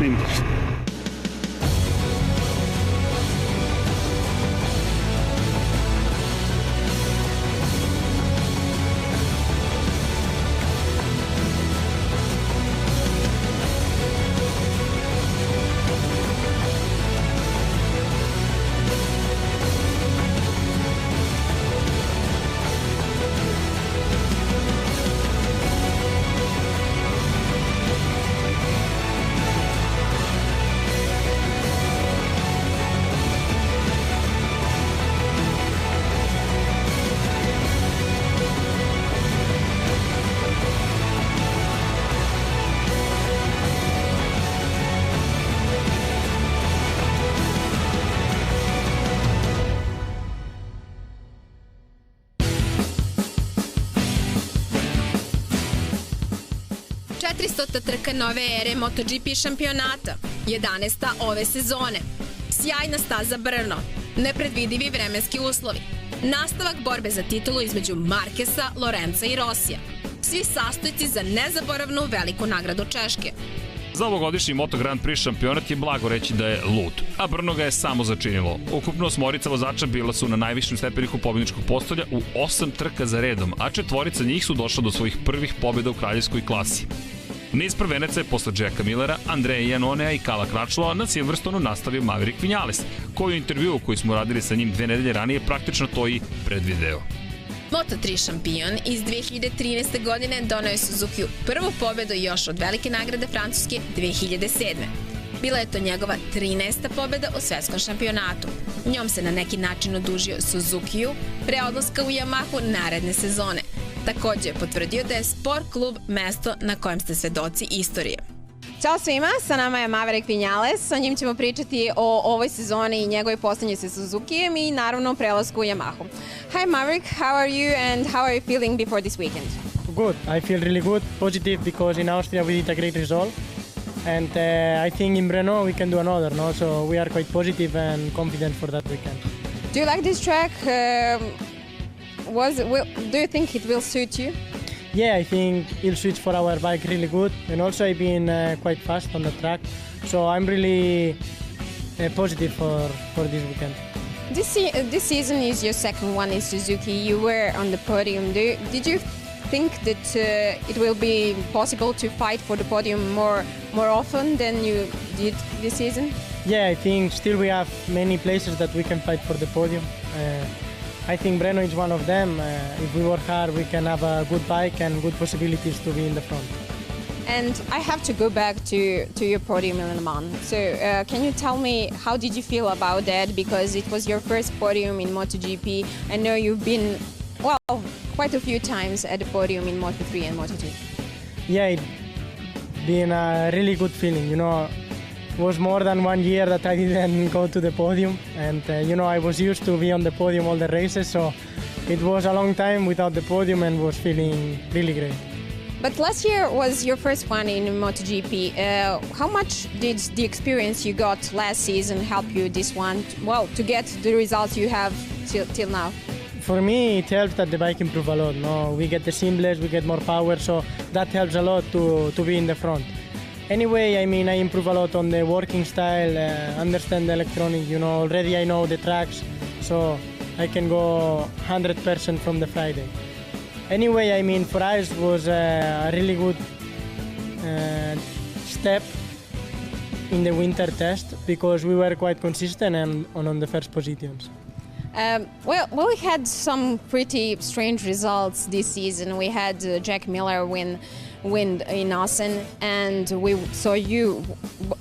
snimiti. Trka nove ere MotoGP šampionata, 11. ove sezone. Sjajna staza Brno, nepredvidivi vremenski uslovi, nastavak borbe za titulu između Marquesa, Lorenza i Rosija. Svi sastojci za nezaboravnu veliku nagradu Češke. Za ovogodišnji Moto Grand Prix šampionat je blago reći da je lud, a Brno ga je samo začinilo. Ukupno 8 vozača bila su na najvišem stepeniku pobedničkog postolja u 8 trka za redom, a 4 njih su došla do svojih prvih pobjeda u kraljevskoj klasi. Niz prvenaca je posle Jacka Millera, Andreja Iannonea i Kala Crutchlowa na Silverstonu nastavio Maverick Vinales, koji u intervjuu koji smo radili sa njim 2 nedelje ranije praktično to i predvideo. Moto3 šampion iz 2013. godine doneo je Suzukiju prvu pobedu još od velike nagrade Francuske 2007. Bila je to njegova 13. pobeda u svetskom šampionatu. Njom se na neki način odužio Suzukiju pre odlaska u Yamahu naredne sezone. Takođe je potvrdio da je Sport Klub mesto na kojem ste svedoci istorije. Ćao svima, sa nama je Maverick Vinales, sa njim ćemo pričati o ovoj sezoni i njegovoj posljednjoj sa Suzukijem i naravno prelasku u Yamahu. Hi Maverick, how are you and how are you feeling before this weekend? Good, I feel really good, positive because in Austria we did a great result and I think in Brno we can do another, no? So we are quite positive and confident for that weekend. Do you like this track? Do you think it will suit you? Yeah, I think it'll switch for our bike really good, and also I've been quite fast on the track, so I'm really positive for this weekend. This season is your second one in Suzuki. You were on the podium. Did you think that it will be possible to fight for the podium more often than you did this season? Yeah, I think still we have many places that we can fight for the podium. I think Brno is one of them. If we work hard, we can have a good bike and good possibilities to be in the front. And I have to go back to your podium in Le Mans. So can you tell me how did you feel about that? Because it was your first podium in MotoGP. I know you've been, well, quite a few times at the podium in Moto3 and Moto2. Yeah, it's been a really good feeling, you know. It was more than 1 year that I didn't go to the podium, and you know, I was used to be on the podium all the races, so it was a long time without the podium and was feeling really great. But last year was your first one in MotoGP. How much did the experience you got last season help you this one, to get the results you have till now? For me, it helps that the bike improves a lot. No, we get the seamless, we get more power, so that helps a lot to be in the front. Anyway, I mean, I improve a lot on the working style, understand the electronic, you know, already I know the tracks, so I can go 100% from the Friday. Anyway, I mean, for us was a really good step in the winter test because we were quite consistent and on the first positions. Well, we had some pretty strange results this season. We had Jack Miller win in Assen, and we saw you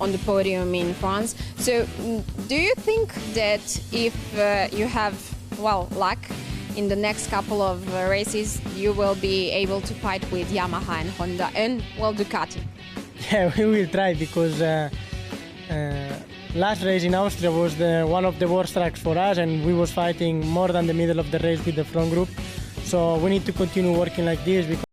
on the podium in France. So do you think that if you have, luck in the next couple of races, you will be able to fight with Yamaha and Honda and, Ducati? Yeah, we will try because last race in Austria was one of the worst tracks for us, and we was fighting more than the middle of the race with the front group. So we need to continue working like this because